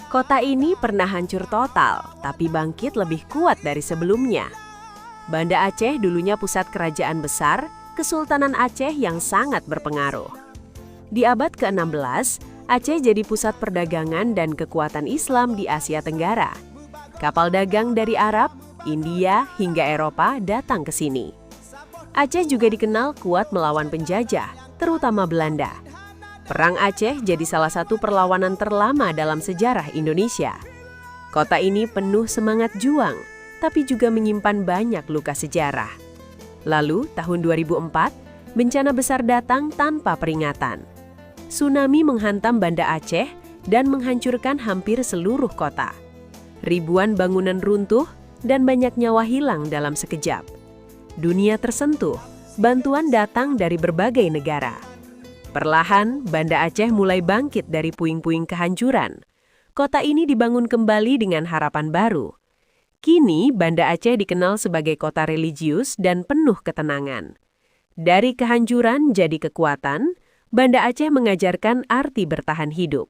Kota ini pernah hancur total, tapi bangkit lebih kuat dari sebelumnya. Banda Aceh dulunya pusat kerajaan besar, Kesultanan Aceh yang sangat berpengaruh. Di abad ke-16, Aceh jadi pusat perdagangan dan kekuatan Islam di Asia Tenggara. Kapal dagang dari Arab, India, hingga Eropa datang ke sini. Aceh juga dikenal kuat melawan penjajah, terutama Belanda. Perang Aceh jadi salah satu perlawanan terlama dalam sejarah Indonesia. Kota ini penuh semangat juang, tapi juga menyimpan banyak luka sejarah. Lalu, tahun 2004, bencana besar datang tanpa peringatan. Tsunami menghantam Banda Aceh dan menghancurkan hampir seluruh kota. Ribuan bangunan runtuh dan banyak nyawa hilang dalam sekejap. Dunia tersentuh, bantuan datang dari berbagai negara. Perlahan, Banda Aceh mulai bangkit dari puing-puing kehancuran. Kota ini dibangun kembali dengan harapan baru. Kini, Banda Aceh dikenal sebagai kota religius dan penuh ketenangan. Dari kehancuran jadi kekuatan, Banda Aceh mengajarkan arti bertahan hidup.